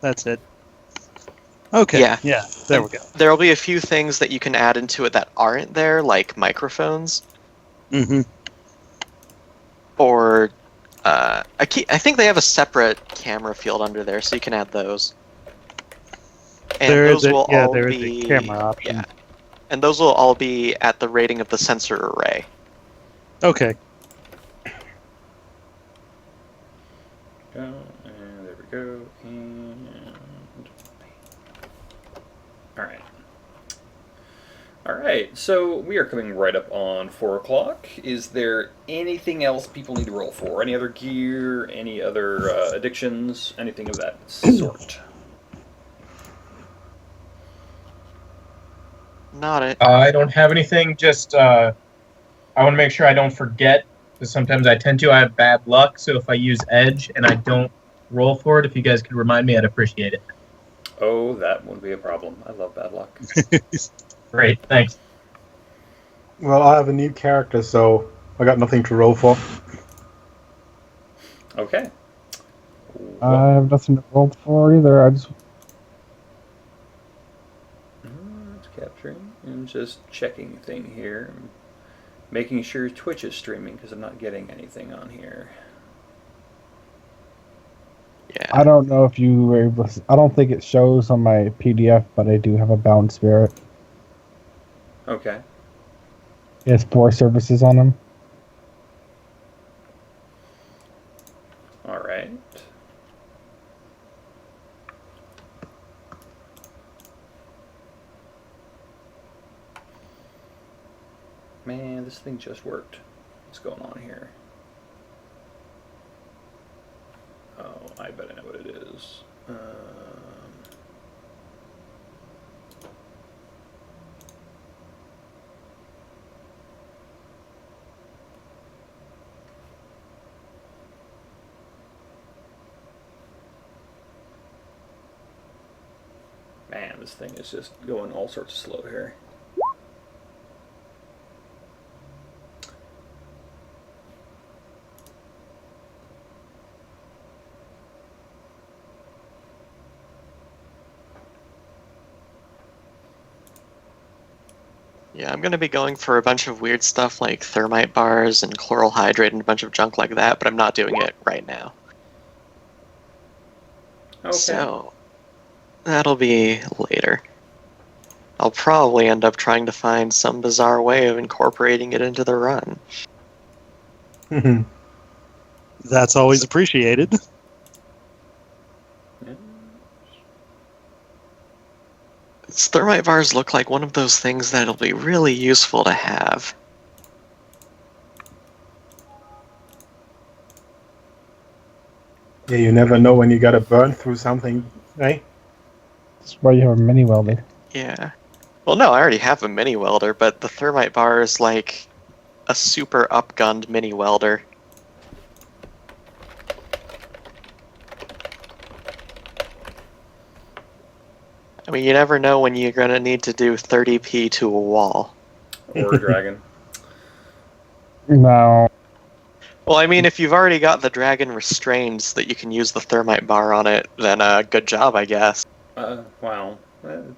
That's it. Okay, yeah, there we go. There'll be a few things that you can add into it that aren't there, like microphones. Mm-hmm. Or, I think they have a separate camera field under there, so you can add those. And There is those will all there is be... a camera option. Yeah. And those will all be at the rating of the sensor array. Okay. And there we go. And all right. So we are coming right up on 4 o'clock. Is there anything else people need to roll for? Any other gear? Any other addictions? Anything of that sort? Not it. I don't have anything. Just I want to make sure I don't forget, because sometimes I tend to. I have bad luck, so if I use edge and I don't roll for it, if you guys could remind me, I'd appreciate it. Oh, that wouldn't be a problem. I love bad luck. Great, thanks. Well, I have a new character, so I got nothing to roll for. Okay. I have nothing to roll for either. I just It's capturing and just checking thing here. Making sure Twitch is streaming because I'm not getting anything on here. Yeah. I don't know if you were able to, I don't think it shows on my PDF, but I do have a Bound Spirit. Okay. It has 4 services on them. All right. Man, this thing just worked. What's going on here? Oh, I bet I know what it is. Man, this thing is just going all sorts of slow here. Yeah, I'm going to be going for a bunch of weird stuff like thermite bars and chloral hydrate and a bunch of junk like that, but I'm not doing it right now. Okay. So, that'll be later. I'll probably end up trying to find some bizarre way of incorporating it into the run. That's always appreciated. Thermite bars look like one of those things that'll be really useful to have. Yeah, you never know when you gotta burn through something, right? That's why you have a mini welder. Yeah. Well, no, I already have a mini welder, but the thermite bar is like a super upgunned mini welder. I mean, you never know when you're going to need to do 30p to a wall. Or a dragon. No. Well, I mean, if you've already got the dragon restrained so that you can use the thermite bar on it, then good job, I guess. Wow.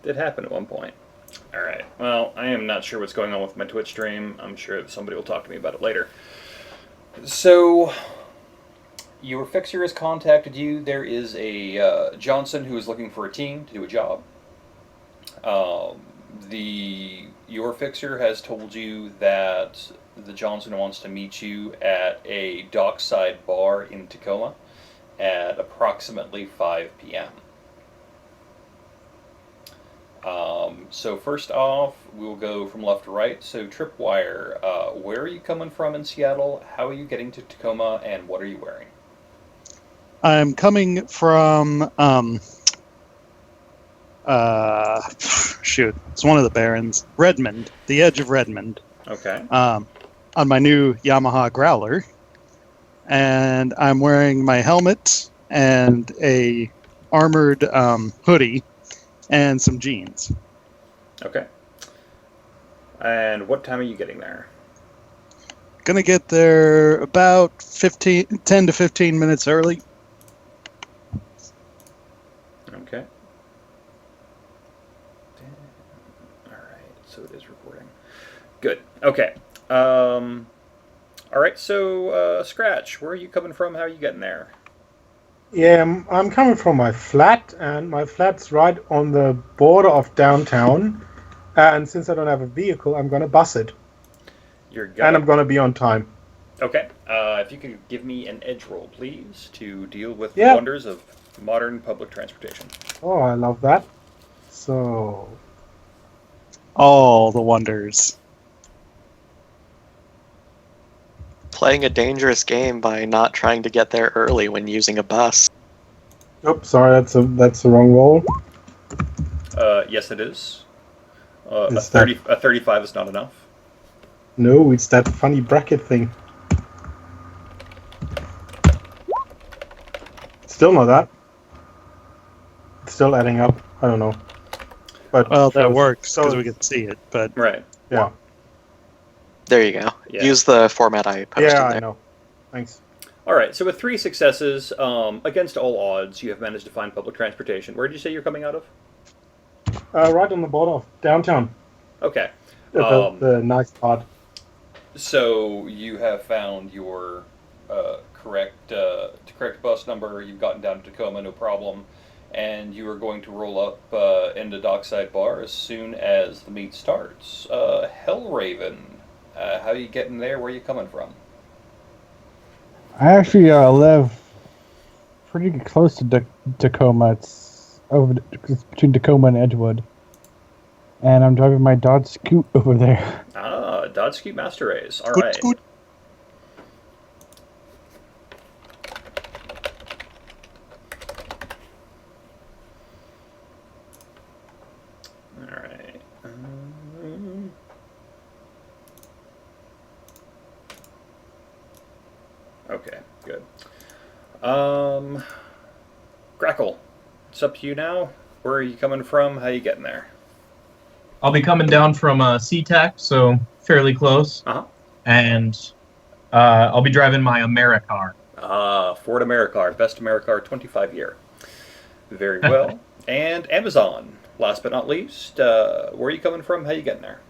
It happened at one point. Alright, well, I am not sure what's going on with my Twitch stream. I'm sure somebody will talk to me about it later. So, your fixer has contacted you. There is a Johnson who is looking for a team to do a job. Your fixer has told you that the Johnson wants to meet you at a dockside bar in Tacoma at approximately 5 p.m. So first off, we'll go from left to right. So Tripwire, where are you coming from in Seattle? How are you getting to Tacoma, and what are you wearing? I'm coming from shoot, it's one of the Barrens. Redmond, the edge of Redmond. Okay. On my new Yamaha Growler, and I'm wearing my helmet and a armored hoodie and some jeans. Okay. And what time are you getting there? Gonna get there about 10 to 15 minutes early. Okay. All right, so it is recording. Good. Okay. All right, so Scratch, where are you coming from? How are you getting there? Yeah, I'm coming from my flat, and my flat's right on the border of downtown. And since I don't have a vehicle, I'm gonna bus it, You're and gonna. I'm gonna be on time. Okay. If you could give me an edge roll, please, to deal with the Yeah. wonders of modern public transportation. Oh, I love that. So, All the wonders. Playing a dangerous game by not trying to get there early when using a bus. oops, sorry, that's the wrong roll. Yes, it is. Is that- A 35 is not enough. No, it's that funny bracket thing. Still not that. It's still adding up. I don't know. But Well, that shows- works because so- we can see it, but Right. Yeah, There you go. Yeah. Use the format I posted yeah, I there. know. Thanks. All right. So with 3 successes, against all odds, you have managed to find public transportation. Where did you say you're coming out of? Right on the border of downtown. Okay. The nice part. So you have found your correct bus number. You've gotten down to Tacoma, no problem, and you are going to roll up into Dockside Bar as soon as the meet starts. Hellraven, how are you getting there? Where are you coming from? I actually live pretty close to Tacoma. It's it's between Tacoma and Edgewood. And I'm driving my Dodge Scoot over there. Ah, Dodge Scoot Master Race. All Scoot, right. scoot. All right. Okay, good. Grackle, it's up to you now. Where are you coming from? How are you getting there? I'll be coming down from SeaTac, so fairly close. Uh-huh. And I'll be driving my Americar. Ford Americar, best Americar 25 year. Very well. And Amazon, last but not least, where are you coming from? How are you getting there?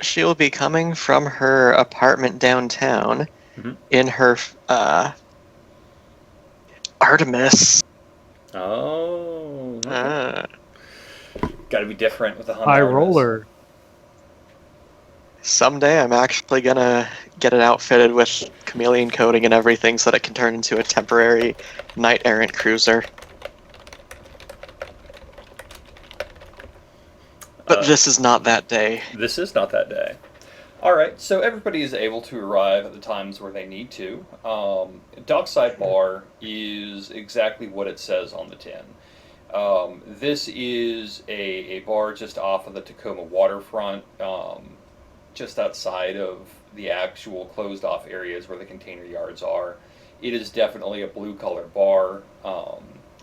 She will be coming from her apartment downtown Mhm. in her Artemis. Oh, okay. Uh, Got to be different with the Honda high Artemis. roller. Someday I'm actually gonna get it outfitted with chameleon coating and everything so that it can turn into a temporary knight errant cruiser. But this is not that day. This is not that day. All right, so everybody is able to arrive at the times where they need to. Dockside Bar is exactly what it says on the tin. This is a bar just off of the Tacoma waterfront, just outside of the actual closed-off areas where the container yards are. It is definitely a blue-collar bar.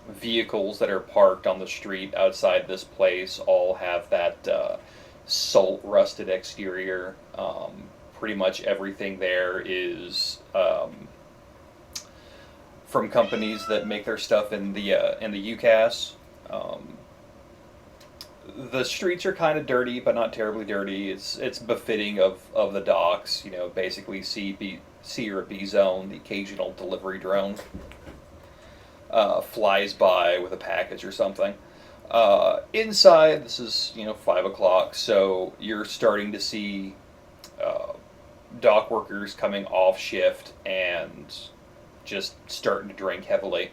Vehicles that are parked on the street outside this place all have that salt rusted exterior. Pretty much everything there is from companies that make their stuff in the UCAS. The streets are kind of dirty, but not terribly dirty. It's befitting of the docks. You know, basically C or B zone. The occasional delivery drone flies by with a package or something. Inside, this is 5 o'clock, so you're starting to see dock workers coming off shift and just starting to drink heavily.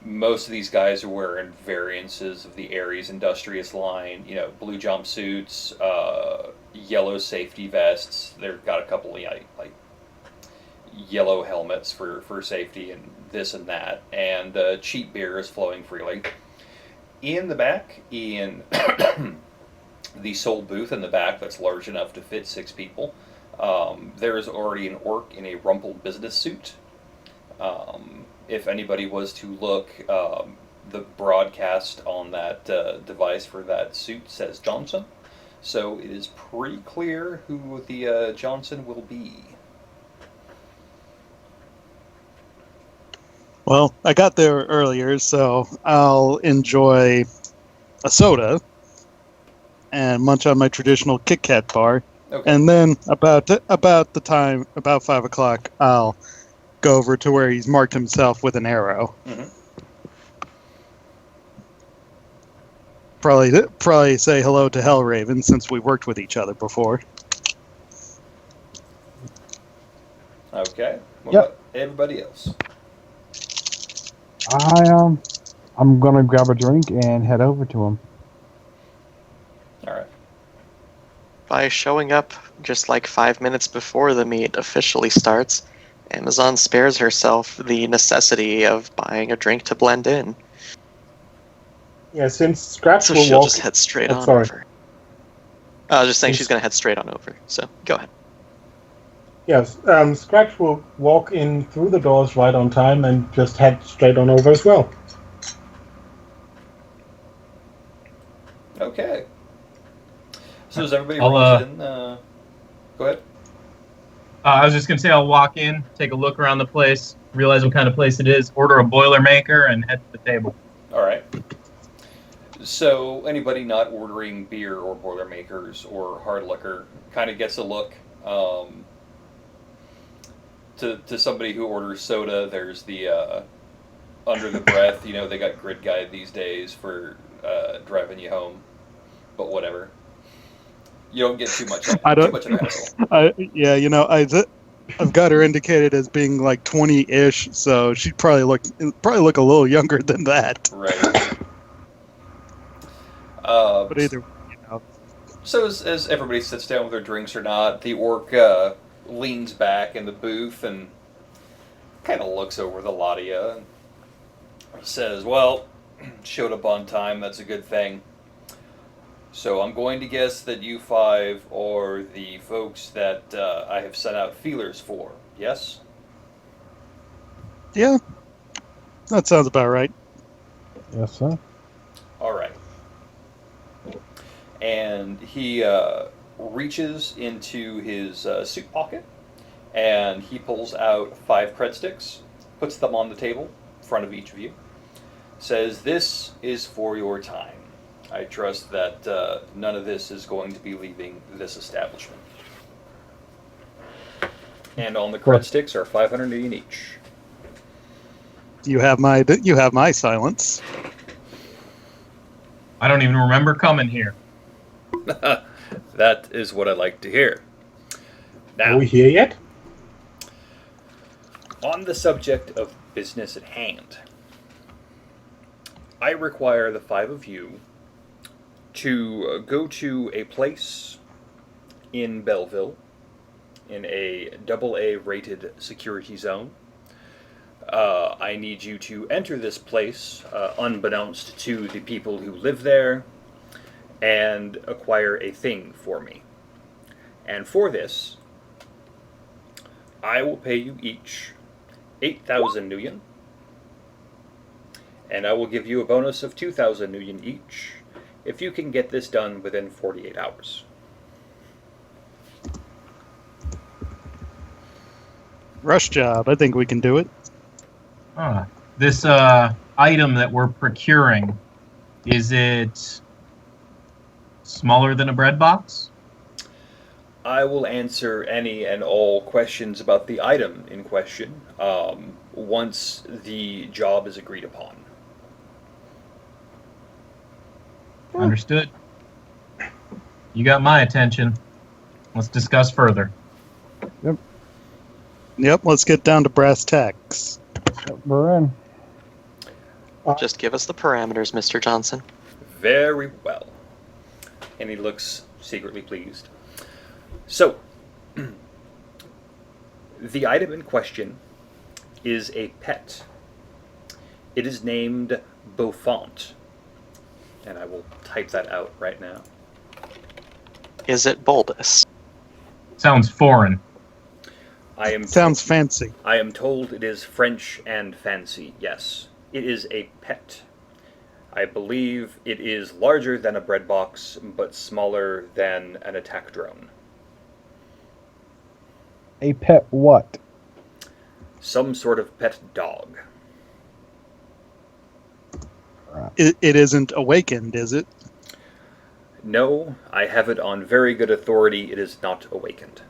Most of these guys are wearing variances of the Ares Industrious line, blue jumpsuits, yellow safety vests. They've got a couple of like yellow helmets for safety and this and that, and cheap beer is flowing freely. In the back, in the sole booth in the back that's large enough to fit 6 people, there is already an orc in a rumpled business suit. If anybody was to look, the broadcast on that device for that suit says Johnson, so it is pretty clear who the Johnson will be. Well, I got there earlier, so I'll enjoy a soda and munch on my traditional Kit Kat bar. Okay. And then about 5 o'clock, I'll go over to where he's marked himself with an arrow. Mhm. Probably say hello to Hellraven since we worked with each other before. Okay. What Yep. about everybody else? I'm gonna grab a drink and head over to him. All right. By showing up just like 5 minutes before the meet officially starts, Amazon spares herself the necessity of buying a drink to blend in. Yeah, since Scratch So will she'll walk. just head straight Oh, on sorry. over. I was just saying Yes. she's going to head straight on over. So go ahead. Yes, Scratch will walk in through the doors right on time and just head straight on over as well. Okay. So as everybody I'll, rolls in, go ahead. I was just gonna say I'll walk in, take a look around the place, realize what kind of place it is, order a Boilermaker, and head to the table. All right. So anybody not ordering beer or Boilermakers or hard liquor kind of gets a look. To somebody who orders soda, there's the under the breath. You know, they got Grid Guide these days for driving you home, but whatever. You don't get too much. I Too don't. much of a hassle. I've got her indicated as being like 20-ish, so she'd probably look a little younger than that. Right. But either, So as everybody sits down with their drinks or not, the orc leans back in the booth and kind of looks over the lot of you and says, "Well, showed up on time. That's a good thing. So I'm going to guess that you five are the folks that I have sent out feelers for. Yes? yeah, that sounds about right. Yes, sir. All right." And he reaches into his suit pocket and he pulls out 5 cred sticks, puts them on the table in front of each of you, says, "This is for your time. I trust that none of this is going to be leaving this establishment." And on the cred sticks are 500 each. You have my silence. I don't even remember coming here. That is what I like to hear. Are Now, we here yet? on the subject of business at hand, I require the 5 of you to go to a place in Belleville in a AA rated security zone. I need you to enter this place unbeknownst to the people who live there and acquire a thing for me. And for this, I will pay you each 8,000 nuyen, and I will give you a bonus of 2,000 nuyen each if you can get this done within 48 hours. Rush job. I think we can do it. This item that we're procuring, is it smaller than a bread box? I will answer any and all questions about the item in question once the job is agreed upon. Understood. You got my attention. Let's discuss further. Yep, let's get down to brass tacks. We're in. Just give us the parameters, Mr. Johnson. Very well. And he looks secretly pleased. So, the item in question is a pet. It is named Beaufont. And I will type that out right now. Is it bulbous? Sounds foreign. Sounds fancy. I am told it is French and fancy, yes. It is a pet. I believe it is larger than a bread box, but smaller than an attack drone. A pet what? Some sort of pet dog. it isn't awakened, is it? No, I have it on very good authority. It is not awakened.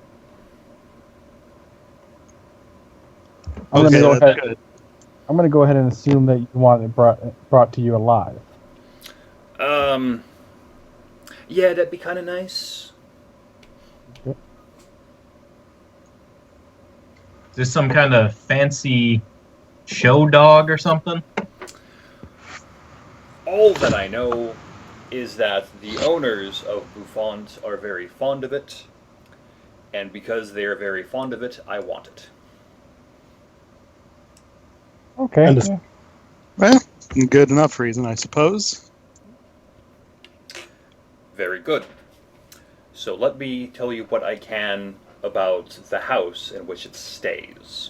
I'm Okay, gonna go that's ahead. good. I'm gonna go ahead and assume that you want it brought to you alive. Yeah, that'd be kind of nice. Okay. Is this some kind of fancy show dog or something? All that I know is that the owners of Bouffant are very fond of it, and because they are very fond of it, I want it. Okay. Understood. Yeah. Well, good enough reason, I suppose. Very good. So let me tell you what I can about the house in which it stays.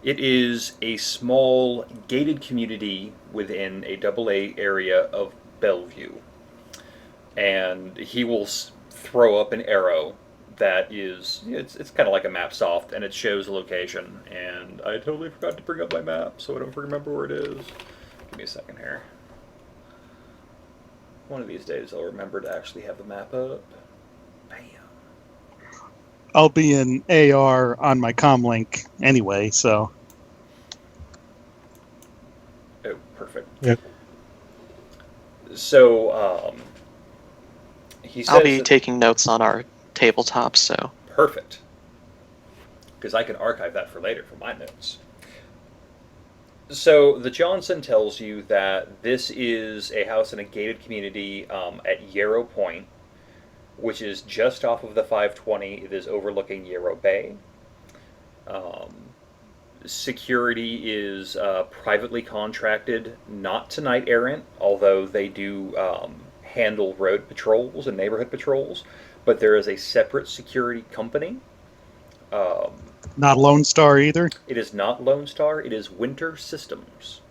It is a small gated community within a AA area of Bellevue. And he will throw up an arrow that is, it's kind of like a map soft, and it shows a location. And I totally forgot to bring up my map, so I don't remember where it is. Give me a second here. One of these days I'll remember to actually have the map up. Bam. I'll be in AR on my comlink anyway, so. Oh, perfect. Yep. So, he says I'll be that- taking notes on our tabletop, so Perfect. Because I can archive that for later for my notes. So the Johnson tells you that this is a house in a gated community at Yarrow Point, which is just off of the 520. It is overlooking Yarrow Bay. Security is privately contracted, not to Knight Errant, although they do handle road patrols and neighborhood patrols, but there is a separate security company. Not Lone Star either? It is not Lone Star, it is Winter Systems.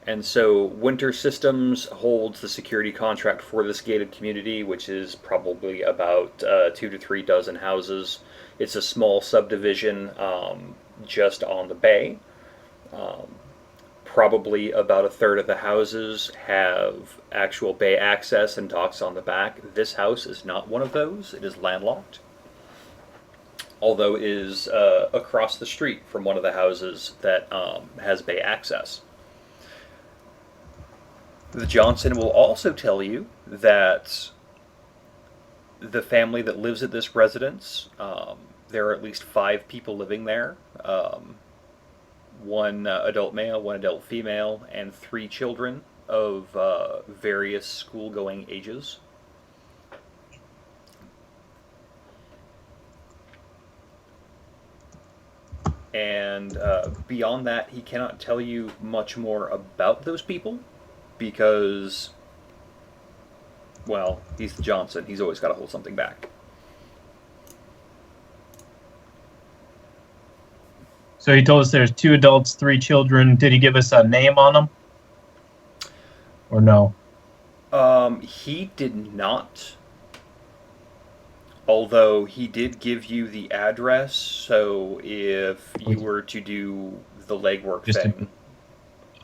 And so Winter Systems holds the security contract for this gated community, which is probably about 2 to 3 dozen houses. It's a small subdivision just on the bay. Probably about a third of the houses have actual bay access and docks on the back. This house is not one of those. It is landlocked. Although it is across the street from one of the houses that has bay access. The Johnson will also tell you that the family that lives at this residence, there are at least 5 people living there. 1 adult male, 1 adult female, and 3 children of various school-going ages. And beyond that, he cannot tell you much more about those people because, well, he's the Johnson. He's always got to hold something back. So he told us there's 2 adults, 3 children. Did he give us a name on them? Or no? He did not. Although he did give you the address, so if you were to do the legwork Just thing,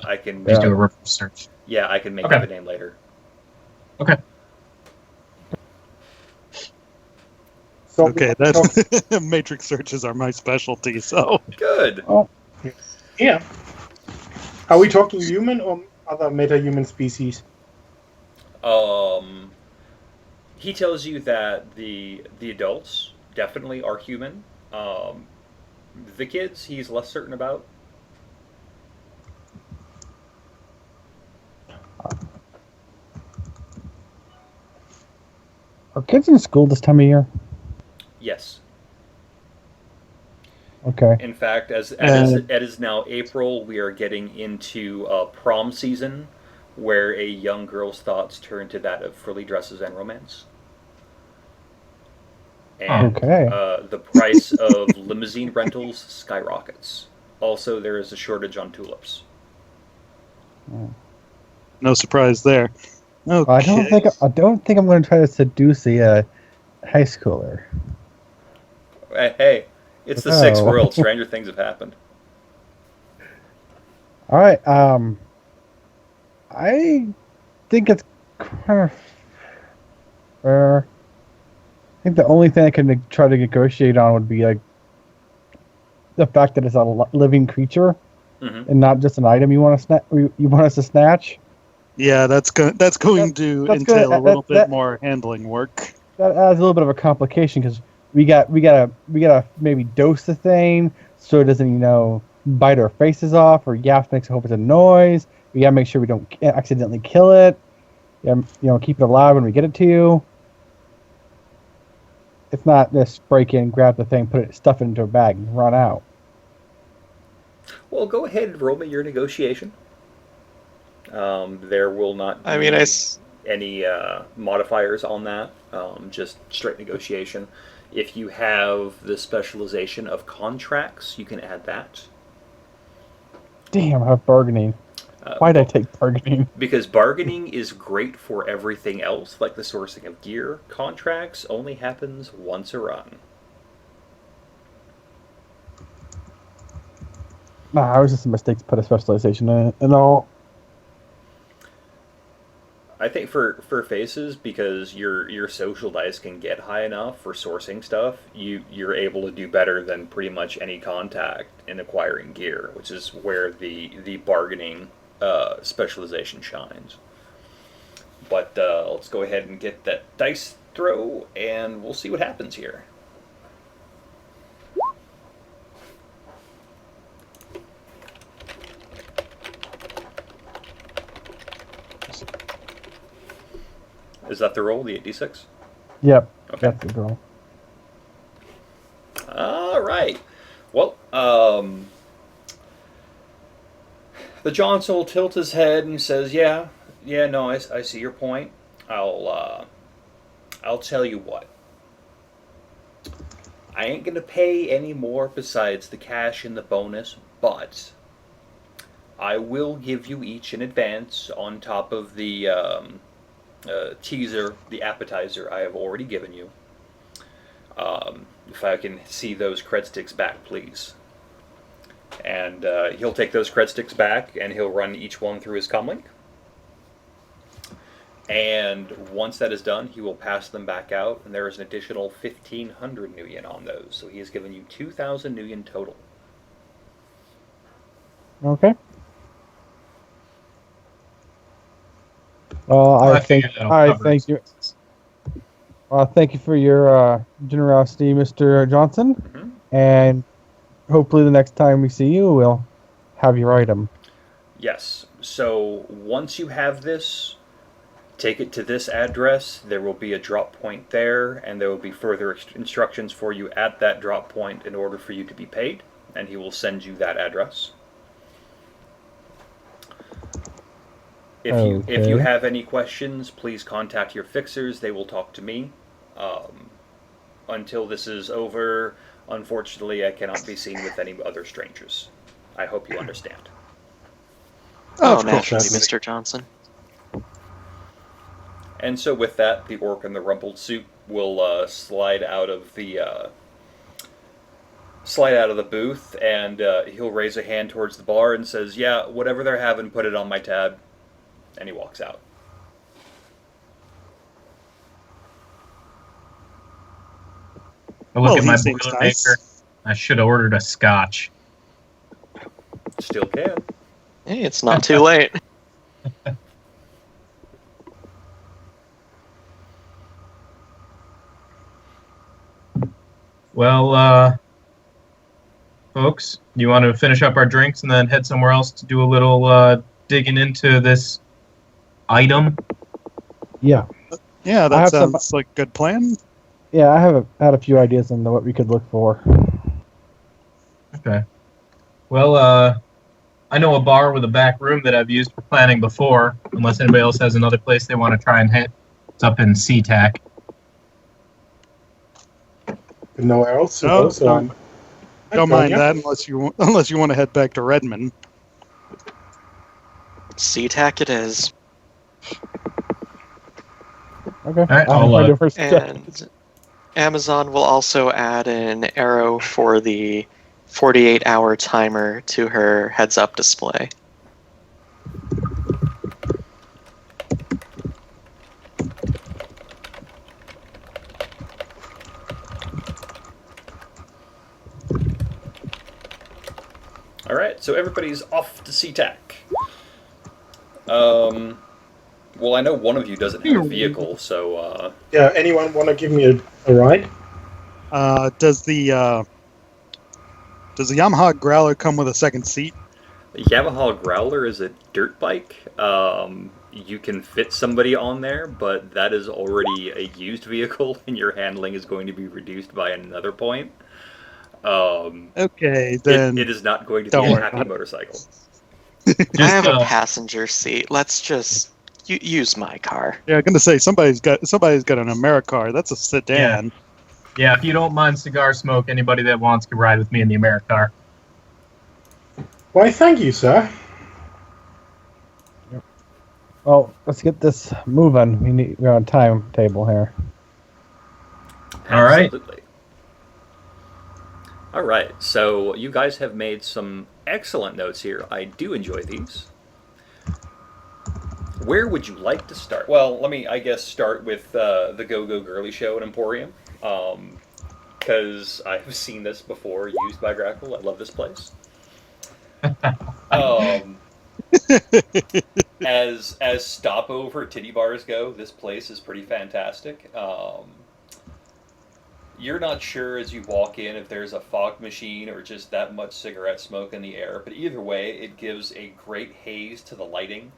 I can Just do a reverse search. yeah, I can make Okay. up a name later. Okay. So Okay, that matrix searches are my specialty, so. Good. yeah. Are we talking human or other meta-human species? He tells you that the adults definitely are human. The kids, he's less certain about. Are kids in school this time of year? Yes. Okay. In fact, as it is now April, we are getting into prom season, where a young girl's thoughts turn to that of frilly dresses and romance. And Okay. the price of limousine rentals skyrockets. Also, there is a shortage on tulips. No surprise there. Okay. I don't think I'm going to try to seduce a high schooler. Hey, it's the Oh. sixth world. Stranger things have happened. All right. I think it's kind of fair. I think the only thing I can try to negotiate on would be like the fact that it's a living creature Mm-hmm. and not just an item you want to you want us to snatch. Yeah, that's going to entail a little bit more handling work. That adds a little bit of a complication because we gotta maybe dose the thing so it doesn't bite our faces off or yap makes a whole bunch of noise. We gotta make sure we don't accidentally kill it. Keep it alive when we get it to you. It's not just break in, grab the thing, stuff it into a bag, and run out. Well, go ahead and roll me your negotiation. There will not be any modifiers on that, just straight negotiation. If you have the specialization of contracts, you can add that. Damn, I have bargaining. Why'd I take bargaining? Because bargaining is great for everything else, like the sourcing of gear. Contracts only happens once a run. Nah, it was just a mistake to put a specialization in it and all. I think for faces, because your social dice can get high enough for sourcing stuff, you're able to do better than pretty much any contact in acquiring gear, which is where the bargaining specialization shines. But let's go ahead and get that dice throw, and we'll see what happens here. Is that the roll, the 8d6? Yep, Okay. that's the roll. All right. Well, the Johnson will tilt his head and says, "Yeah, no, I see your point. I'll tell you what. I ain't gonna pay any more besides the cash and the bonus, but I will give you each an advance on top of the teaser, the appetizer I have already given you. If I can see those cred sticks back, please." And he'll take those cred sticks back, and he'll run each one through his comlink. And once that is done, he will pass them back out, and there is an additional 1,500 nuyen on those. So he has given you 2,000 nuyen total. Okay. Thank you. Thank you for your generosity, Mr. Johnson. Mm-hmm. And hopefully the next time we see you, we'll have your item. Yes. So once you have this, take it to this address. There will be a drop point there, and there will be further instructions for you at that drop point in order for you to be paid, and he will send you that address. If you have any questions, please contact your fixers. They will talk to me. Until this is over, unfortunately, I cannot be seen with any other strangers. I hope you understand. Oh, naturally, Mr. Johnson. And so with that, the orc in the rumpled suit will slide out of the booth, and he'll raise a hand towards the bar and says, "Yeah, whatever they're having, put it on my tab." And he walks out. I look at my he seems Boilermaker. nice. I should have ordered a scotch. Still can. Hey, it's not too late. Well, folks, you want to finish up our drinks and then head somewhere else to do a little digging into this item? Yeah. Yeah, that sounds like a good plan. Yeah, I have had a few ideas on what we could look for. Okay. Well, I know a bar with a back room that I've used for planning before, unless anybody else has another place they want to try and hit. It's up in SeaTac. Nowhere else to No, go, so I'm Don't mind that unless you want to head back to Redmond. SeaTac it is. Okay. right, I'll I'll, do first. And Amazon will also add an arrow for the 48-hour timer to her heads-up display. All right, so everybody's off to SeaTac. Well, I know one of you doesn't have a vehicle, so Yeah, anyone want to give me a ride? Does the Yamaha Growler come with a second seat? the Yamaha Growler is a dirt bike. You can fit somebody on there, but that is already a used vehicle, and your handling is going to be reduced by another point. Okay, then It is not going to be don't a worry happy about it. motorcycle. I have a uh, passenger seat. Let's just use my car. Yeah, I'm gonna say somebody's got an Americar. That's a sedan. yeah, if you don't mind cigar smoke, anybody that wants can ride with me in the Americar. Why, thank you, sir. Well, let's get this moving. We're on timetable here. All right. Absolutely. All right, so you guys have made some excellent notes here. I do enjoy these. Where would you like to start? Well, let me, I guess, start with the Go Go Girly Show at Emporium, because I've seen this before used by Grackle. I love this place. Um, as stopover titty bars go, this place is pretty fantastic. You're not sure as you walk in if there's a fog machine or just that much cigarette smoke in the air, but either way, it gives a great haze to the lighting,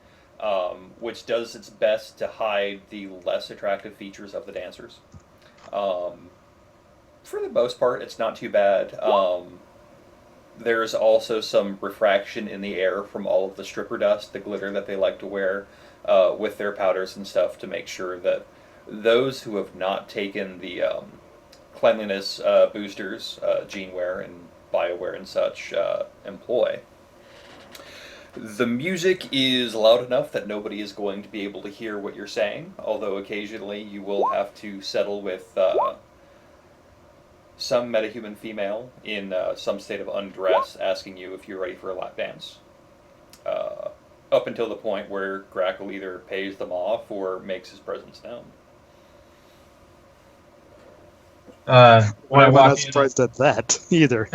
which does its best to hide the less attractive features of the dancers. For the most part, it's not too bad. There's also some refraction in the air from all of the stripper dust, the glitter that they like to wear with their powders and stuff to make sure that those who have not taken the cleanliness boosters, Geneware and BioWare and such, employ. The music is loud enough that nobody is going to be able to hear what you're saying, although occasionally you will have to settle with some metahuman female in some state of undress asking you if you're ready for a lap dance. Up until the point where Grackle either pays them off or makes his presence known. When I I'm walk not in, surprised at that either.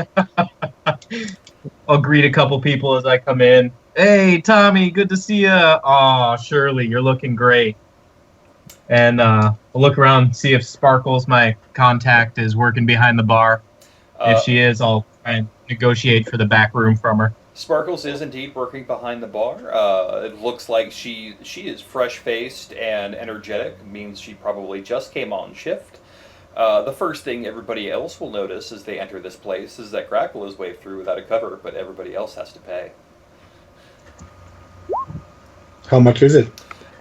I'll greet a couple people as I come in. Hey, Tommy, good to see you. Aw, Shirley, you're looking great. And I'll look around, see if Sparkles, my contact, is working behind the bar. If she is, I'll try and negotiate for the back room from her. Sparkles is indeed working behind the bar. It looks like she is fresh-faced and energetic, means she probably just came on shift. The first thing everybody else will notice as they enter this place is that Grackle is waved through without a cover, but everybody else has to pay. How much is it?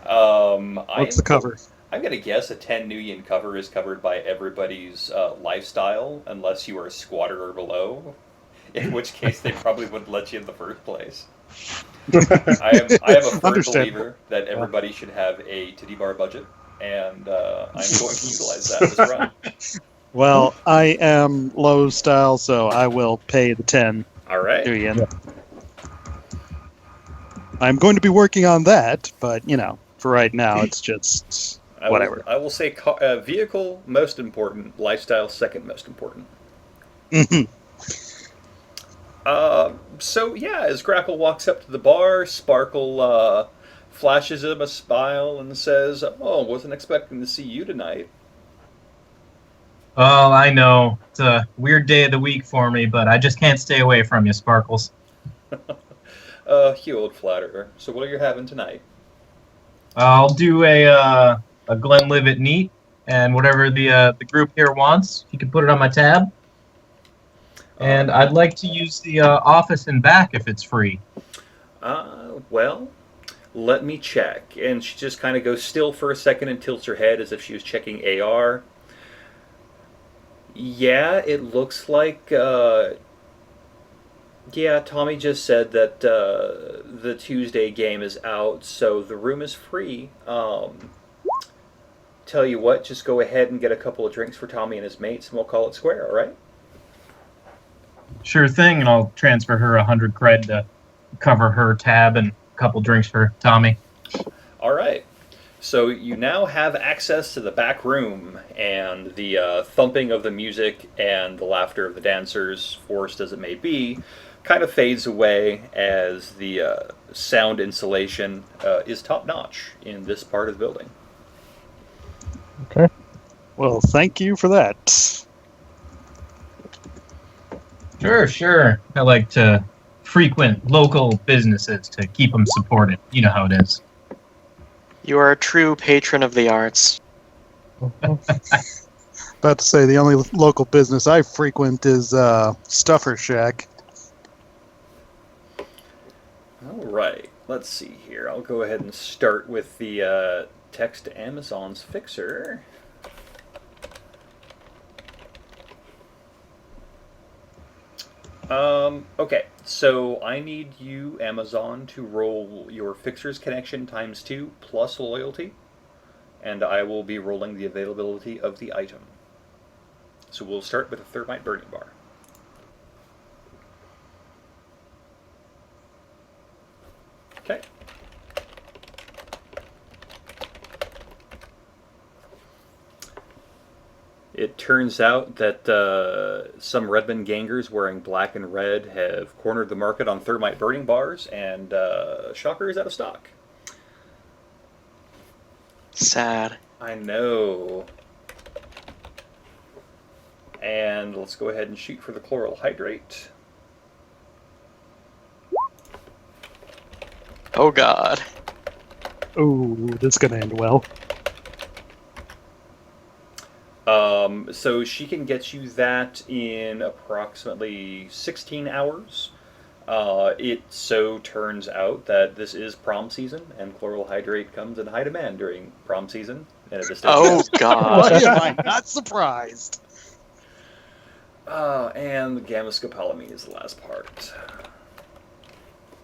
What's the cover? I'm going to guess a 10 new yen cover is covered by everybody's lifestyle, unless you are a squatter or below, in which case they probably wouldn't let you in the first place. I am a firm believer that everybody should have a titty bar budget, and I'm going to utilize that this run. Well, I am low style, so I will pay the 10 All right. yen. Yeah. I'm going to be working on that, but, for right now, it's just whatever. I will say vehicle, most important. Lifestyle, second most important. So, yeah, as Grackle walks up to the bar, Sparkle flashes him a smile and says, "Oh, wasn't expecting to see you tonight." Oh, I know. It's a weird day of the week for me, but I just can't stay away from you, Sparkles. You old flatterer. So what are you having tonight? I'll do a Glenlivet neat, and whatever the group here wants, you can put it on my tab. And I'd like to use the office and back if it's free. Well, let me check. And she just kind of goes still for a second and tilts her head as if she was checking AR. Yeah, it looks like... Yeah, Tommy just said that the Tuesday game is out, so the room is free. tell you what, just go ahead and get a couple of drinks for Tommy and his mates, and we'll call it square, all right? Sure thing, and I'll transfer her 100 cred to cover her tab and a couple drinks for Tommy. All right. So you now have access to the back room, and the thumping of the music and the laughter of the dancers, forced as it may be, kind of fades away as the sound insulation is top-notch in this part of the building. Okay. Well, thank you for that. Sure. I like to frequent local businesses to keep them supported. You know how it is. You are a true patron of the arts. About to say, the only local business I frequent is Stuffer Shack. All right. Let's see here. I'll go ahead and start with the text to Amazon's fixer. Okay, so I need you, Amazon, to roll your fixer's connection ×2 plus loyalty, and I will be rolling the availability of the item. So we'll start with a thermite burning bar. Okay. It turns out that some Redmond gangers wearing black and red have cornered the market on thermite burning bars, and Shocker is out of stock. Sad. I know. And let's go ahead and shoot for the chloral hydrate. Oh god. Ooh, this is going to end well. So she can get you that in approximately 16 hours. It so turns out that this is prom season, and chloral hydrate comes in high demand during prom season. And it is Oh Why god. am I not surprised? And the gamma scopolamine is the last part.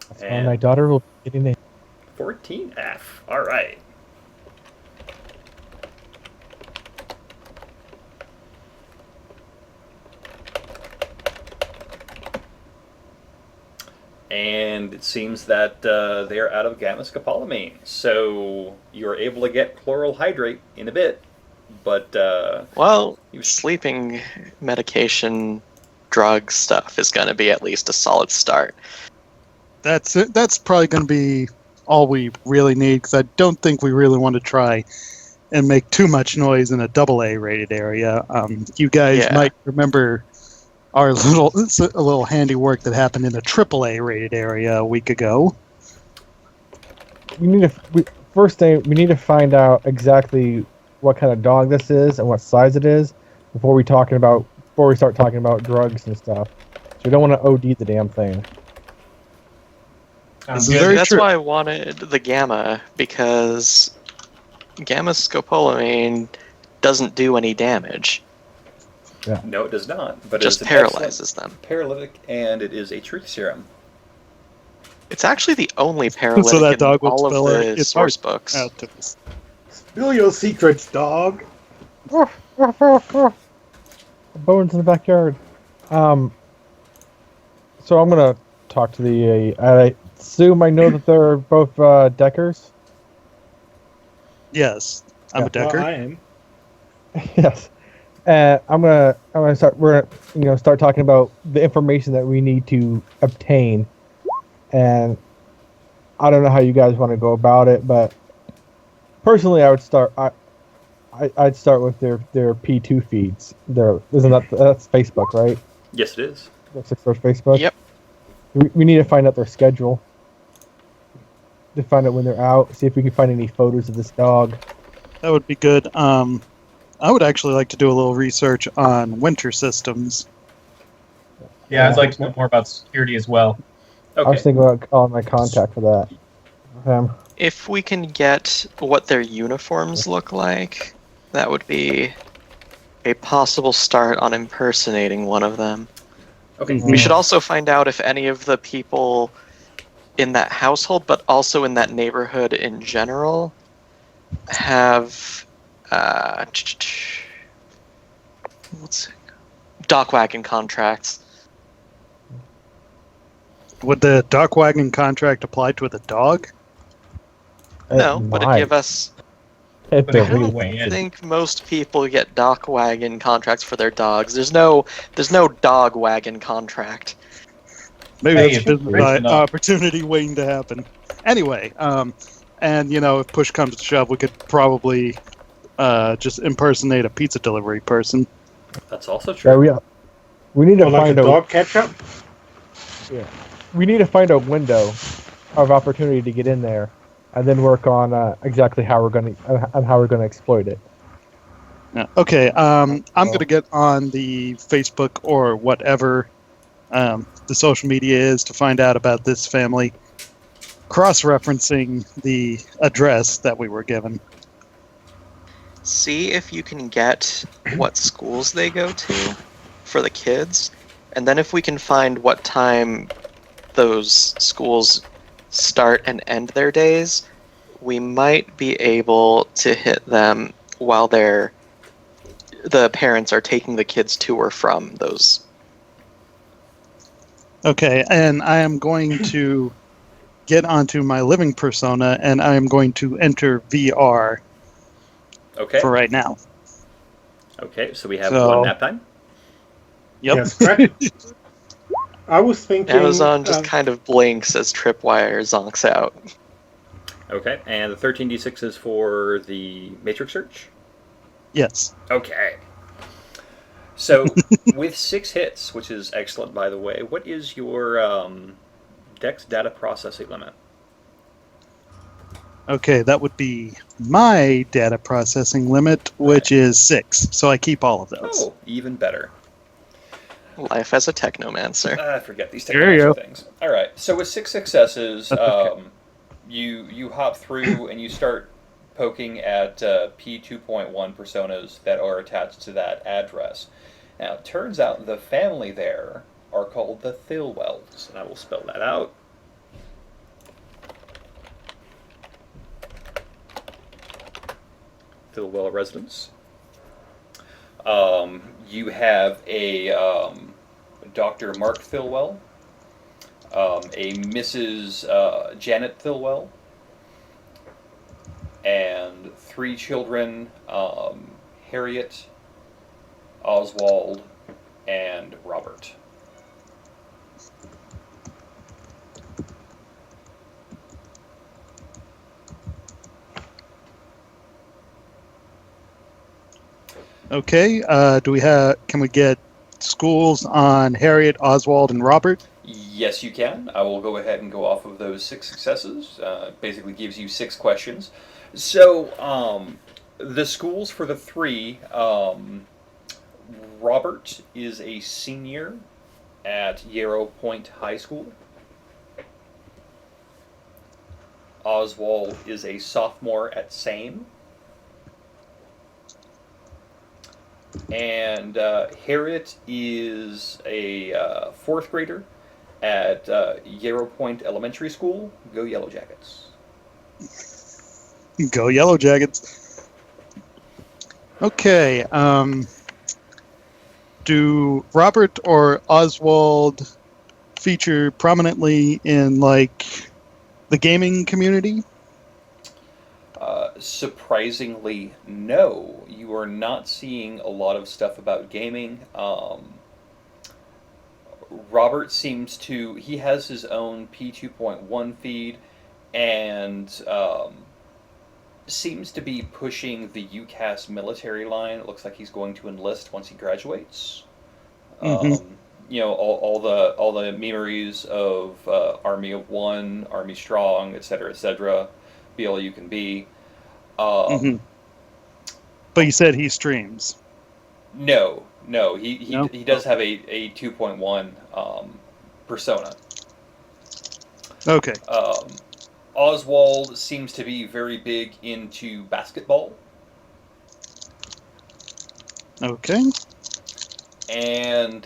That's why my daughter will be getting a 14F. All right. And it seems that they are out of gamma scopolamine. So you're able to get chloral hydrate in a bit, but Well, sleeping medication, drug stuff is going to be at least a solid start. That's it. That's probably going to be all we really need, because I don't think we really want to try and make too much noise in a AA rated area. You guys Yeah. might remember our little handiwork that happened in a AAA rated area a week ago. we need to first thing we need to find out exactly what kind of dog this is and what size it is before we start talking about drugs and stuff. So we don't want to OD the damn thing. This is Good. very That's true. why I wanted the gamma, because gamma scopolamine doesn't do any damage. no, it does not. But Just it is an excellent paralyzes them. paralytic, and it is a truth serum. It's actually the only paralytic So that in dog would all of spill the its source heart books. out to us. Spill your secrets, dog. Bones in the backyard. So I'm gonna talk to the. I assume I know that they're both Deckers. Yes, I'm a Yeah. Decker. Well, I am. Yes. I'm gonna start. We're gonna start talking about the information that we need to obtain, and I don't know how you guys want to go about it, but personally, I would start. I'd start with their P2 feeds. That's Facebook, right? Yes, it is. That's their first Facebook. Yep. We need to find out their schedule. To find out when they're out. See if we can find any photos of this dog. That would be good. I would actually like to do a little research on winter systems. Yeah, I'd like to know more about security as well. I was Okay. thinking about calling my contact for that. If we can get what their uniforms look like, that would be a possible start on impersonating one of them. Okay. We should also find out if any of the people in that household, but also in that neighborhood in general, have Let's see. Dock wagon contracts. Would the dock wagon contract apply to the dog? No, but it'd give us. If But they're it I could don't weigh in. think most people get dock wagon contracts for their dogs. There's no dog wagon contract. Maybe Hey, that's a if you're business rich enough. opportunity waiting to happen. Anyway, and if push comes to shove, we could probably just impersonate a pizza delivery person. That's also Yeah, true. we need to Or like a find a dog ketchup. we need to find a window of opportunity to get in there, and then work on exactly how we're gonna exploit it. Yeah. Okay, I'm going to get on the Facebook or whatever the social media is to find out about this family, cross-referencing the address that we were given. See if you can get what schools they go to for the kids, and then if we can find what time those schools start and end their days, we might be able to hit them while the parents are taking the kids to or from those. Okay, and I am going to get onto my living persona, and I am going to enter VR Okay. for right now. Okay, so we have So- one nap time. Yep. Yes, correct. I was thinking. Amazon just kind of blinks as Tripwire zonks out. Okay, and the 13d6 is for the Matrix search. Yes. Okay. So, with 6 hits, which is excellent, by the way, what is your Dex data processing limit? Okay, that would be my data processing limit, which is 6. So I keep all of those. Oh, even better. Life as a technomancer. I forget these There you technology things. All right, so with 6 successes, That's okay. you hop through and you start poking at P2.1 personas that are attached to that address. Now, it turns out the family there are called the Thilwells, and I will spell that out. Thilwell residence. You have a Dr. Mark Thilwell, a Mrs. Janet Thilwell, and 3 children, Harriet, Oswald, and Robert. Okay, can we get schools on Harriet, Oswald, and Robert? Yes, you can. I will go ahead and go off of those 6 successes. Basically gives you 6 questions. So, the schools for the 3, Robert is a senior at Yarrow Point High School. Oswald is a sophomore at Same. And Harriet is a 4th grader at Yarrow Point Elementary School. Go Yellow Jackets. Go Yellow Jackets. Okay, do Robert or Oswald feature prominently in, like, the gaming community? Surprisingly, no. You are not seeing a lot of stuff about gaming. Robert seems to... He has his own P2.1 feed, and seems to be pushing the UCAS military line. It looks like he's going to enlist once he graduates. Mhm. All the memories of Army of One, Army Strong, etc., be all you can be. Mhm. But you said he streams. No, he No? does have a 2.1 persona. Okay. Oswald seems to be very big into basketball, Okay. and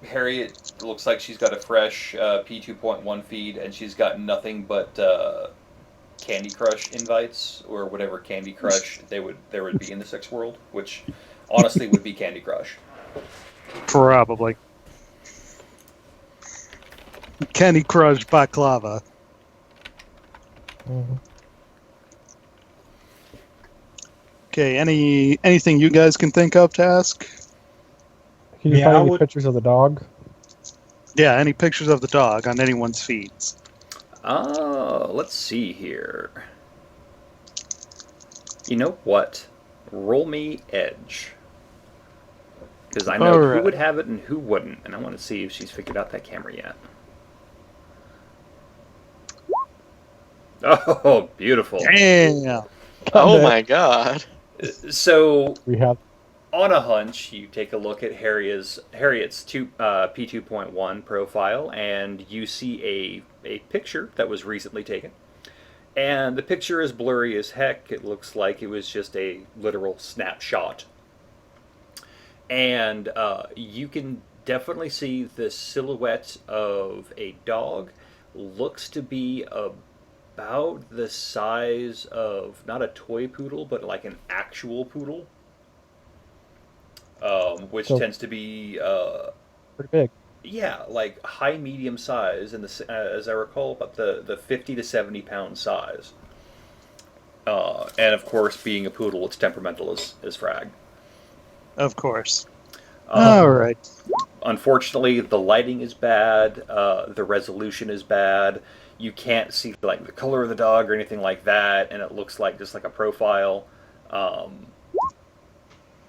Harriet looks like she's got a fresh P2.1 feed, and she's got nothing but Candy Crush invites or whatever Candy Crush there would be in the sex world, which honestly would be Candy Crush. Probably. Candy Crush baklava. Mhm. Okay, anything you guys can think of to ask? Can you Yeah, find I any would- pictures of the dog? Yeah, any pictures of the dog on anyone's feeds? Let's see here. You know what? Roll me Edge. Because I know who Alright. would have it and who wouldn't, and I want to see if she's figured out that camera yet. Oh, beautiful. Damn. Oh my god. So, We have. on a hunch, you take a look at Harriet's P2.1 profile, and you see a picture that was recently taken. And the picture is blurry as heck. It looks like it was just a literal snapshot. And you can definitely see the silhouette of a dog. Looks to be about the size of, not a toy poodle, but like an actual poodle. Which So- tends to be, Pretty big. yeah, like high medium size, and as I recall, about the 50 to 70 pound size. And of course, being a poodle, it's temperamental as frag. Of course. Um, All right. Unfortunately, the lighting is bad. The resolution is bad. You can't see like the color of the dog or anything like that, and it looks like just like a profile.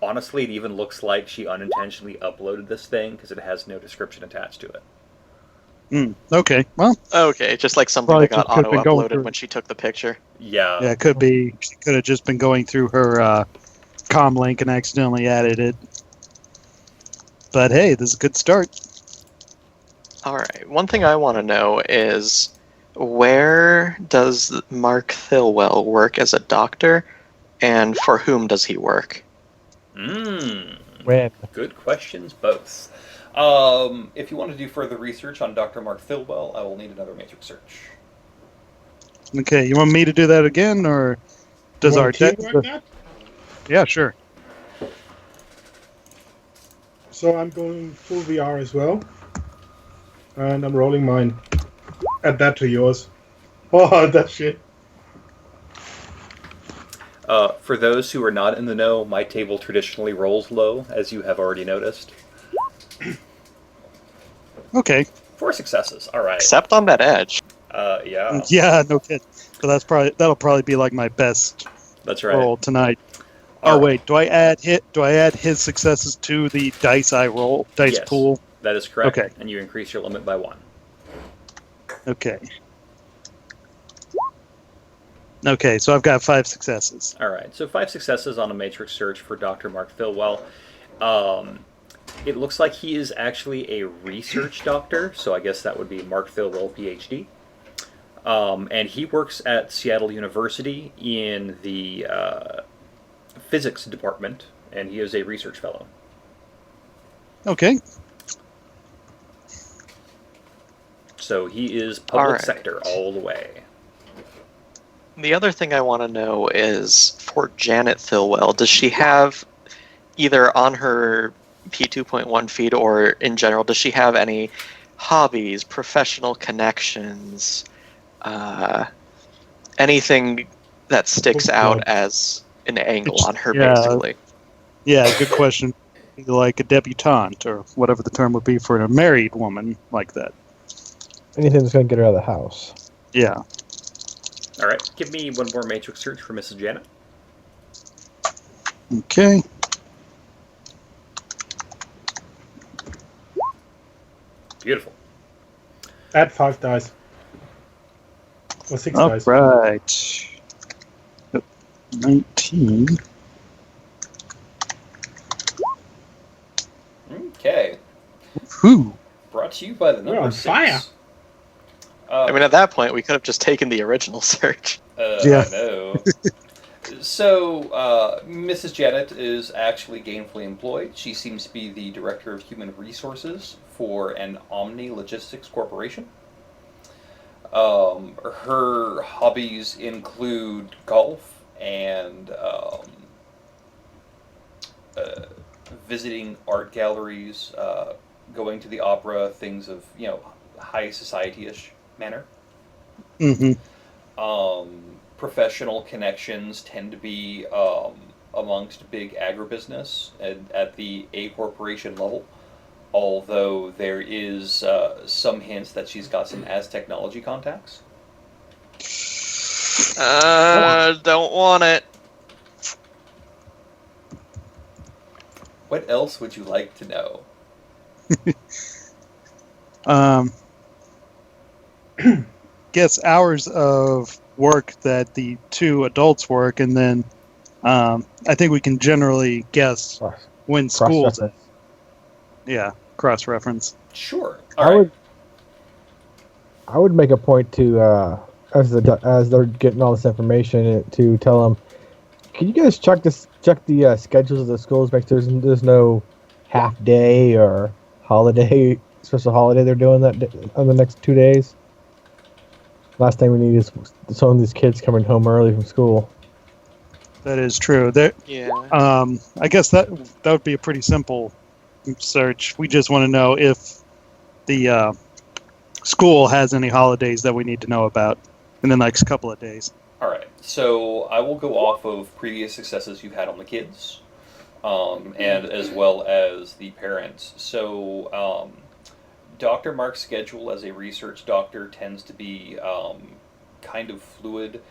Honestly, it even looks like she unintentionally uploaded this thing because it has no description attached to it. Okay. Well, Okay, just like something Probably that got could've been going auto-uploaded through- when she took the picture. Yeah. yeah, it could be. She could have just been going through her comm link and accidentally added it. But hey, this is a good start. Alright, one thing I want to know is, where does Mark Thilwell work as a doctor, and for whom does he work? When? Good questions, both. If you want to do further research on Dr. Mark Thilwell, I will need another matrix search. Okay, you want me to do that again, or does You our want deck? teamwork that? Yeah, sure. So I'm going full VR as well. And I'm rolling mine. Add that to yours. Oh, that shit. For those who are not in the know, my table traditionally rolls low, as you have already noticed. Okay. 4 successes. All right. Except on that edge. Yeah, Yeah, no kidding. So that'll probably be like my best that's right. roll tonight. All Oh right. wait, do I add his successes to the dice Yes. pool? That is correct. Okay. And you increase your limit by 1. Okay. Okay, so I've got 5 successes. All right. So 5 successes on a matrix search for Dr. Mark Thilwell. It looks like he is actually a research doctor, so I guess that would be Mark Thilwell, PhD. And he works at Seattle University in the physics department, and he is a research fellow. Okay. So he is public Alright. sector all the way. The other thing I want to know is, for Janet Thilwell, does she have, either on her P2.1 feed or in general, does she have any hobbies, professional connections, anything that sticks out as an angle on her, Yeah. basically? Yeah, good question. Like a debutante, or whatever the term would be for a married woman like that. Anything that's going to get her out of the house. Yeah. All right. Give me one more matrix search for Mrs. Janet. Okay. Beautiful. Add 5 dice. Or 6 All dice. right. 19. Okay. Whew. Brought to you by the We're number on 6. fire. I mean, at that point, we could have just taken the original search. Yeah. I know. So, Mrs. Janet is actually gainfully employed. She seems to be the Director of Human Resources for an Omni Logistics Corporation. Her hobbies include golf and uh, visiting art galleries, going to the opera, things of high society-ish manner. Hmm. Professional connections tend to be amongst big agribusiness and at the A corporation level. Although there is some hints that she's got some as technology contacts. Don't want it. What else would you like to know? Um, guess hours of work that the two adults work, and then I think we can generally guess when Cross schools. reference. Yeah, cross reference. Sure. I All right. would I would make a point to as they're getting all this information to tell them, can you guys check the schedules of the schools? Make sure there's no half day or holiday special holiday they're doing on the next 2 days. Last thing we need is some of these kids coming home early from school. That is true. There. Yeah. I guess that would be a pretty simple search. We just want to know if the school has any holidays that we need to know about in the next couple of days. All right. So I will go off of previous successes you've had on the kids, and as well as the parents. So Dr. Mark's schedule as a research doctor tends to be kind of fluid.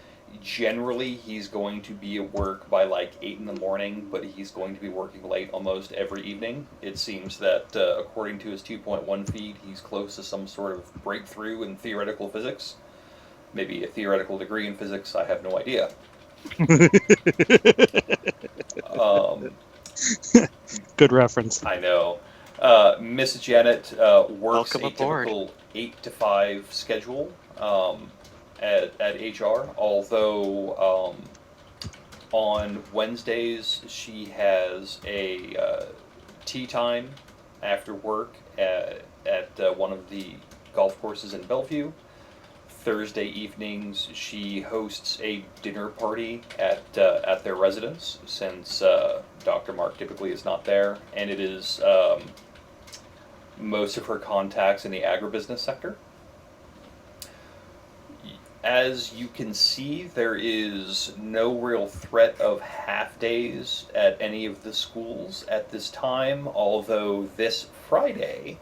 Generally, he's going to be at work by like 8 in the morning, but he's going to be working late almost every evening. It seems that, according to his 2.1 feed, he's close to some sort of breakthrough in theoretical physics. Maybe a theoretical degree in physics, I have no idea. Um, Good reference. I know. Miss Janet works Welcome a aboard. typical 8 to 5 schedule at HR, although on Wednesdays she has a tea time after work at one of the golf courses in Bellevue. Thursday evenings, she hosts a dinner party at their residence, since Dr. Mark typically is not there, and it is most of her contacts in the agribusiness sector. As you can see, there is no real threat of half days at any of the schools at this time, although this Friday,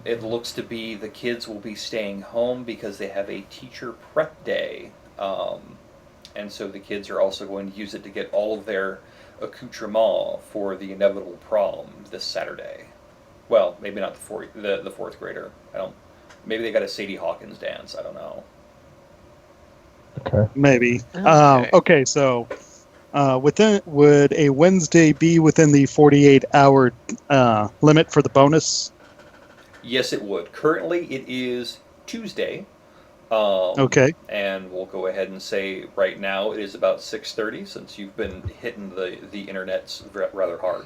it looks to be the kids will be staying home because they have a teacher prep day. And so the kids are also going to use it to get all of their accoutrement for the inevitable prom this Saturday. Well, maybe not the fourth grader. I don't. Maybe they got a Sadie Hawkins dance. I don't know. Okay. Maybe. Okay. Okay, so would a Wednesday be within the 48-hour limit for the bonus? Yes, it would. Currently, it is Tuesday. Okay. And we'll go ahead and say right now it is about 6:30, since you've been hitting the internets rather hard,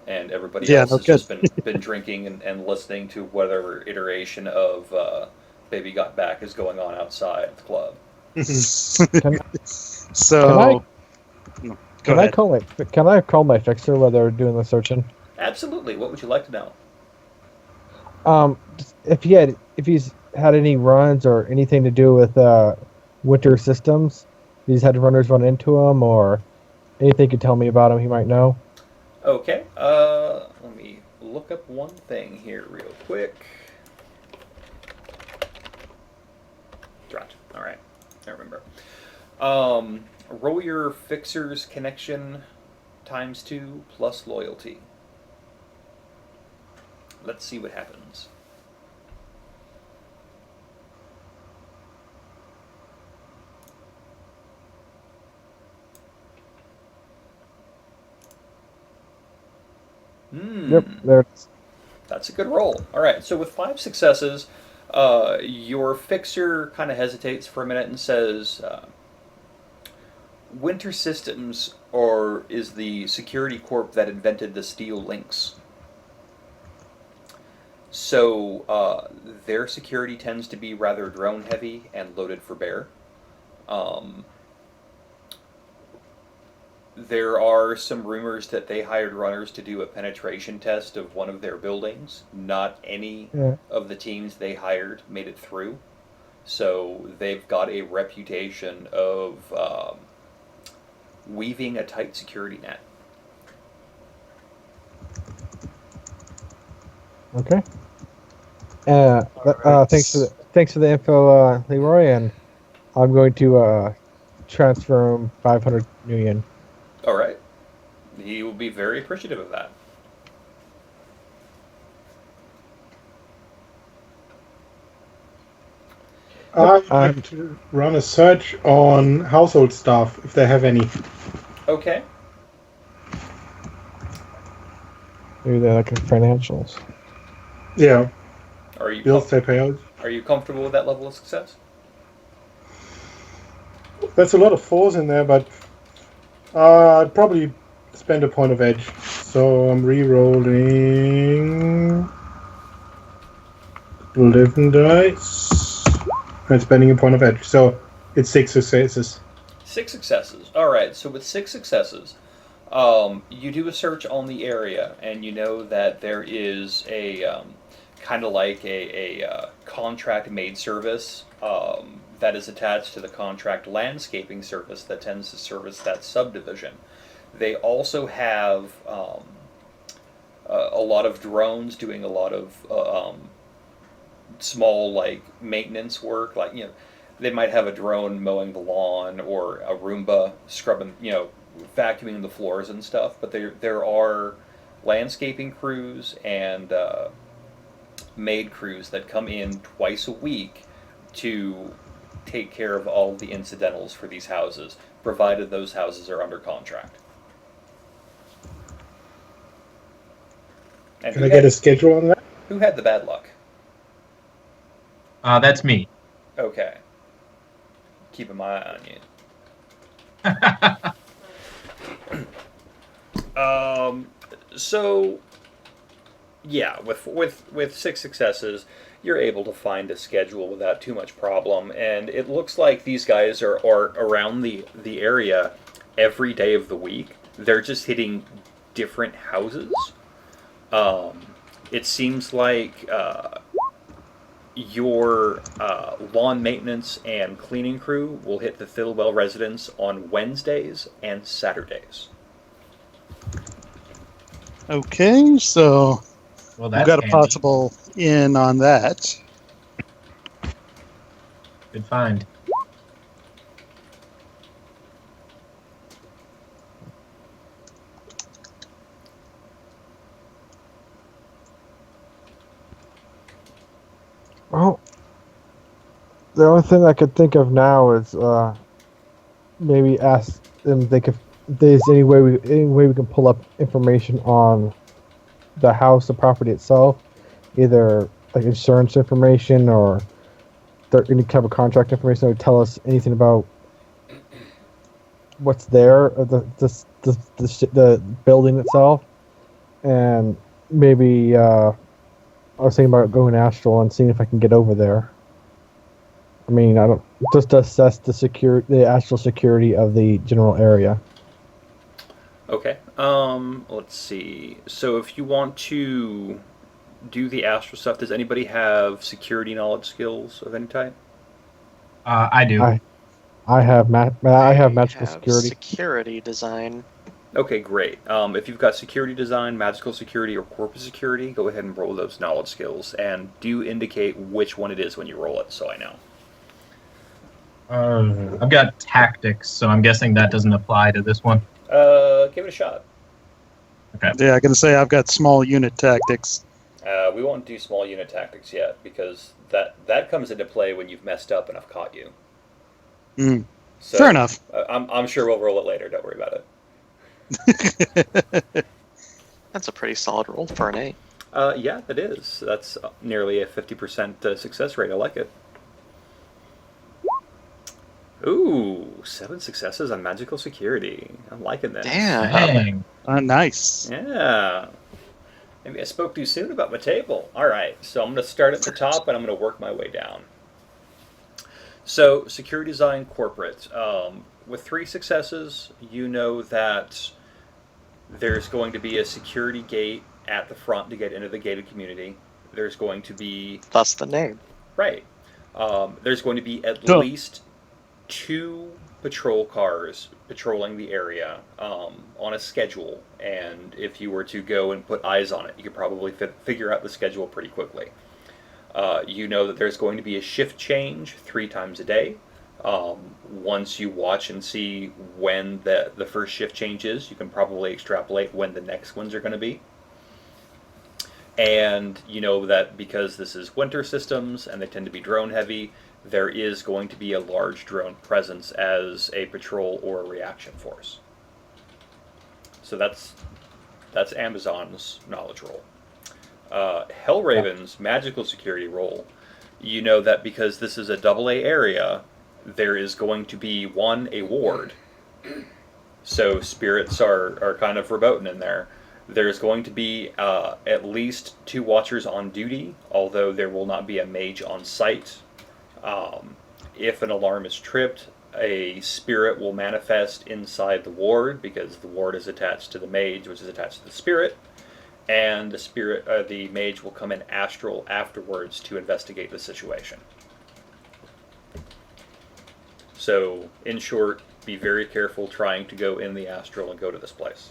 and everybody else no has kidding. just been drinking and listening to whatever iteration of Baby Got Back is going on outside the club. So, go Can ahead. I call my fixer while they're doing the searching? Absolutely. What would you like to know? If he's had any runs or anything to do with winter systems, if he's had runners run into him or anything you could tell me about him, he might know. Okay. Let me look up one thing here real quick. Dropped. All right. I remember. Roll your fixer's connection times 2 plus loyalty. Let's see what happens. Yep, there. That's a good roll. All right, so with 5 successes, your fixer kind of hesitates for a minute and says, Winter Systems is the security corp that invented the steel links. So their security tends to be rather drone heavy and loaded for bear. Um, there are some rumors that they hired runners to do a penetration test of one of their buildings. Not any Yeah. of the teams they hired made it through. So they've got a reputation of weaving a tight security net. Okay. Alright. Thanks for the info, Leroy, and I'm going to transfer him 500 new yen. All right. He will be very appreciative of that. I'd Um, like to run a search on household stuff, if they have any. Okay. Maybe they're like financials. Yeah, Are you bills they pay out. are you comfortable with that level of success? There's a lot of fours in there, but I'd probably spend a point of edge. So I'm re-rolling 11 dice and spending a point of edge. So it's 6 successes. 6 successes. All right. So with 6 successes, you do a search on the area, and you know that there is a kind of like a contract maid service that is attached to the contract landscaping service that tends to service that subdivision. They also have a lot of drones doing a lot of small like maintenance work, like they might have a drone mowing the lawn or a Roomba scrubbing, vacuuming the floors and stuff. But there are landscaping crews and maid crews that come in twice a week to take care of all of the incidentals for these houses, provided those houses are under contract. And Can I get a schedule on that? who had the bad luck? That's me. Okay. Keeping my eye on you. So yeah, with 6 successes, you're able to find a schedule without too much problem, and it looks like these guys are around the area every day of the week. They're just hitting different houses. It seems like your lawn maintenance and cleaning crew will hit the Thilwell residence on Wednesdays and Saturdays. Okay, so Well, we've that's got a handy. possible in on that. Good find. Well, the only thing I could think of now is maybe ask them if there's any way we can pull up information on the house, the property itself, either like insurance information or any type of contract information that would tell us anything about what's there, or the building itself, and maybe I was thinking about going astral and seeing if I can get over there. I mean, I don't just to assess the actual security of the general area. Okay. Let's see. So if you want to do the astral stuff, does anybody have security knowledge skills of any type? I do. I have magical have security. security design. Okay, great. If you've got security design, magical security, or corporate security, go ahead and roll those knowledge skills, and do indicate which one it is when you roll it, so I know. I've got tactics, so I'm guessing that doesn't apply to this one. Give it a shot. Yeah, I'm gonna say I've got small unit tactics. We won't do small unit tactics yet, because that comes into play when you've messed up and I've caught you. Mm. So, Fair enough. I'm sure we'll roll it later. Don't worry about it. That's a pretty solid roll for an 8. Yeah, it is. That's nearly a 50% success rate. I like it. Ooh, 7 successes on magical security. I'm liking this. Damn. Dang. Nice. Yeah. Maybe I spoke too soon about my table. All right, so I'm going to start at the top and I'm going to work my way down. So, security design corporate. With 3 successes, you know that there's going to be a security gate at the front to get into the gated community. There's going to be... Thus the name. Right. There's going to be at Duh. least 2 patrol cars patrolling the area on a schedule, and if you were to go and put eyes on it, you could probably figure out the schedule pretty quickly. You know that there's going to be a shift change 3 times a day. Once you watch and see when the first shift change is, you can probably extrapolate when the next ones are going to be. And you know that because this is winter systems and they tend to be drone heavy, there is going to be a large drone presence as a patrol or a reaction force. So that's Amazon's knowledge role. Hellraven's magical security role, you know that because this is a AA area, there is going to be a ward. So spirits are kind of verboten in there. There's going to be at least 2 watchers on duty, although there will not be a mage on site. If an alarm is tripped, a spirit will manifest inside the ward because the ward is attached to the mage, which is attached to the spirit, and the mage will come in astral afterwards to investigate the situation. So, in short, be very careful trying to go in the astral and go to this place.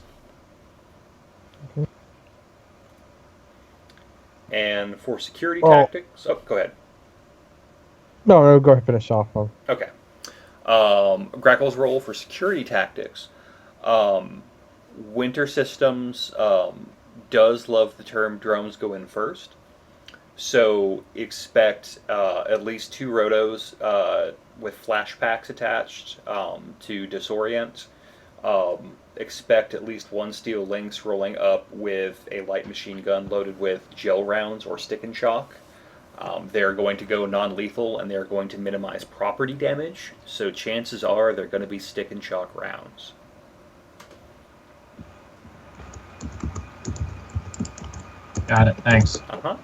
Okay. And for security tactics... Oh, go ahead. No, go ahead and finish off. Okay. Grackle's role for security tactics. Winter Systems does love the term drones go in first. So expect at least 2 rotos with flash packs attached to disorient. Expect at least 1 steel lynx rolling up with a light machine gun loaded with gel rounds or stick and shock. They're going to go non-lethal and they're going to minimize property damage, so chances are they're going to be stick and shock rounds. Got it. Thanks. Uh-huh.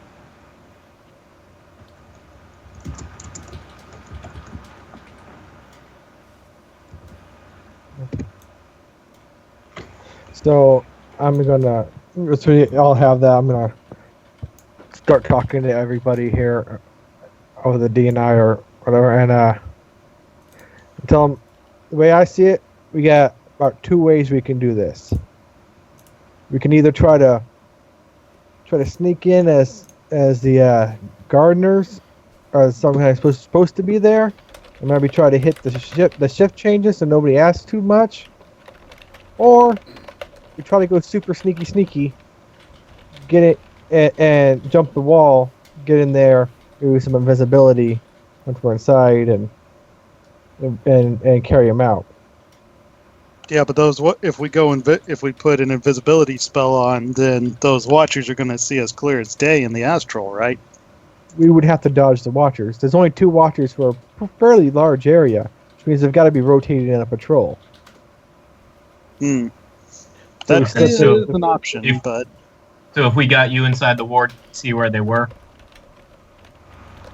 So I'm gonna. So we all have that. I'm gonna start talking to everybody here over the DNI or whatever, and tell them the way I see it. We got about 2 ways we can do this. We can either try to sneak in as the gardeners or something supposed to be there, and maybe try to hit the shift changes so nobody asks too much, or we try to go super sneaky, get it and jump the wall, get in there, do some invisibility once we're inside, and carry them out. Yeah, but if we put an invisibility spell on, then those watchers are going to see us clear as day in the astral, right? We would have to dodge the watchers. There's only 2 watchers for a fairly large area, which means they've got to be rotating in a patrol. Hmm. That is an option, but... So if we got you inside the ward, see where they were?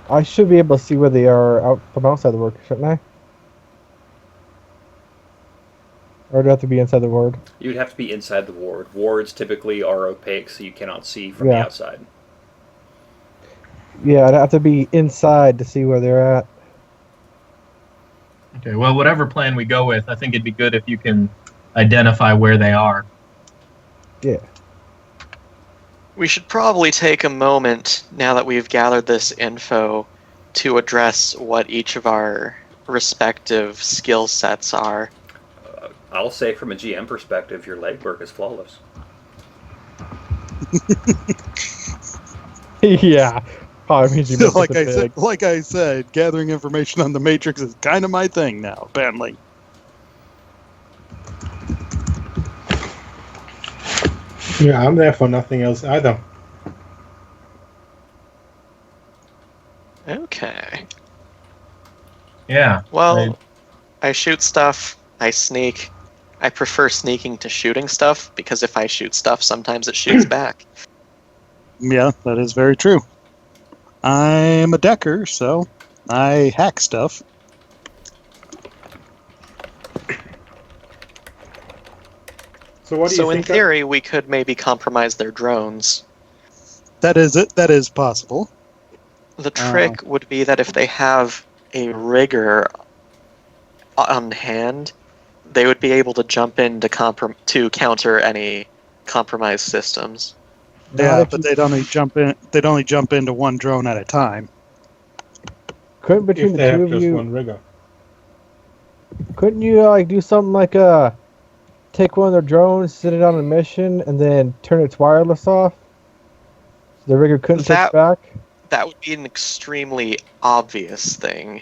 I should be able to see where they are from outside the ward, shouldn't I? Or do I have to be inside the ward? You'd have to be inside the ward. Wards typically are opaque, so you cannot see from the outside. Yeah, I'd have to be inside to see where they're at. Okay, well, whatever plan we go with, I think it'd be good if you can identify where they are. Yeah. We should probably take a moment, now that we've gathered this info, to address what each of our respective skill sets are. I'll say from a GM perspective, your legwork is flawless. Yeah. Probably means you like I said, gathering information on the Matrix is kind of my thing now, apparently. Yeah, I'm there for nothing else either. Okay. Yeah. Well, I shoot stuff, I sneak. I prefer sneaking to shooting stuff, because if I shoot stuff, sometimes it shoots back. Yeah, that is very true. I'm a decker, so I hack stuff. So what do you So in think? theory, we could maybe compromise their drones. That is it. That is possible. The trick would be that if they have a rigger on hand, they would be able to jump in to counter any compromised systems. Not Yeah, if but you- they'd only jump in. They'd only jump into one drone at a time. couldn't between if the they two have of just you, one rigger. couldn't you like do something like take one of their drones, sit it on a mission, and then turn its wireless off? So the rigger couldn't take it back. That would be an extremely obvious thing.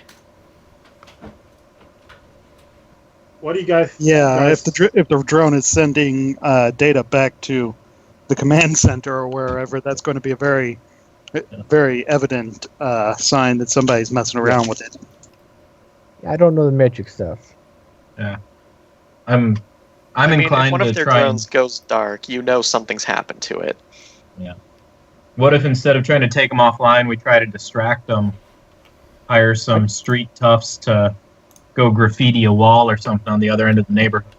What do you guys? Yeah, guys, if the drone is sending data back to the command center or wherever, that's going to be a very, very evident sign that somebody's messing around with it. I don't know the Matrix stuff. I'm I mean, if inclined one to of their try. drones goes dark, you know something's happened to it. What if instead of trying to take them offline, we try to distract them? Hire some street toughs to go graffiti a wall or something on the other end of the neighborhood.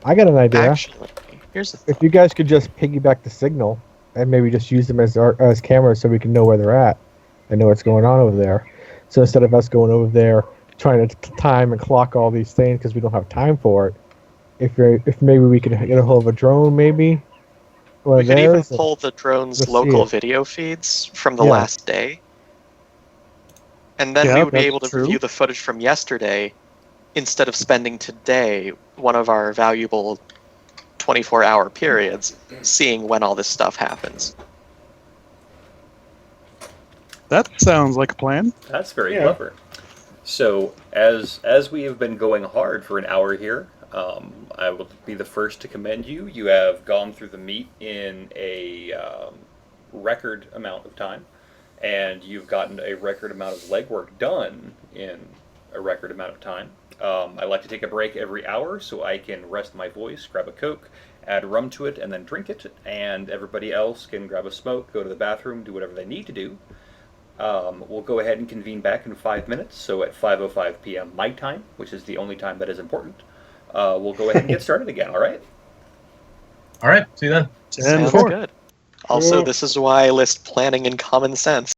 I got an idea. Actually, here's the If you guys could just piggyback the signal and maybe just use them as cameras so we can know where they're at and know what's going on over there. So instead of us going over there trying to time and clock all these things because we don't have time for it, if maybe we could get a hold of a drone, maybe one We of could even theirs. pull the drone's Let's see local it. video feeds from the Yeah. last day. And then Yeah, we would be that's able to true. view the footage from yesterday instead of spending today, one of our valuable 24-hour periods, seeing when all this stuff happens. That sounds like a plan. That's very Yeah. clever. So, as we have been going hard for an hour here, I will be the first to commend you. You have gone through the meat in a record amount of time, and you've gotten a record amount of legwork done in a record amount of time. I like to take a break every hour so I can rest my voice, grab a Coke, add rum to it, and then drink it, and everybody else can grab a smoke, go to the bathroom, do whatever they need to do. We'll go ahead and convene back in 5 minutes, so at 5:05 p.m. my time, which is the only time that is important, we'll go ahead and get started again, all right? All right, see you then. Sounds 10-4. good. Also, Sure. this is why I list planning and common sense.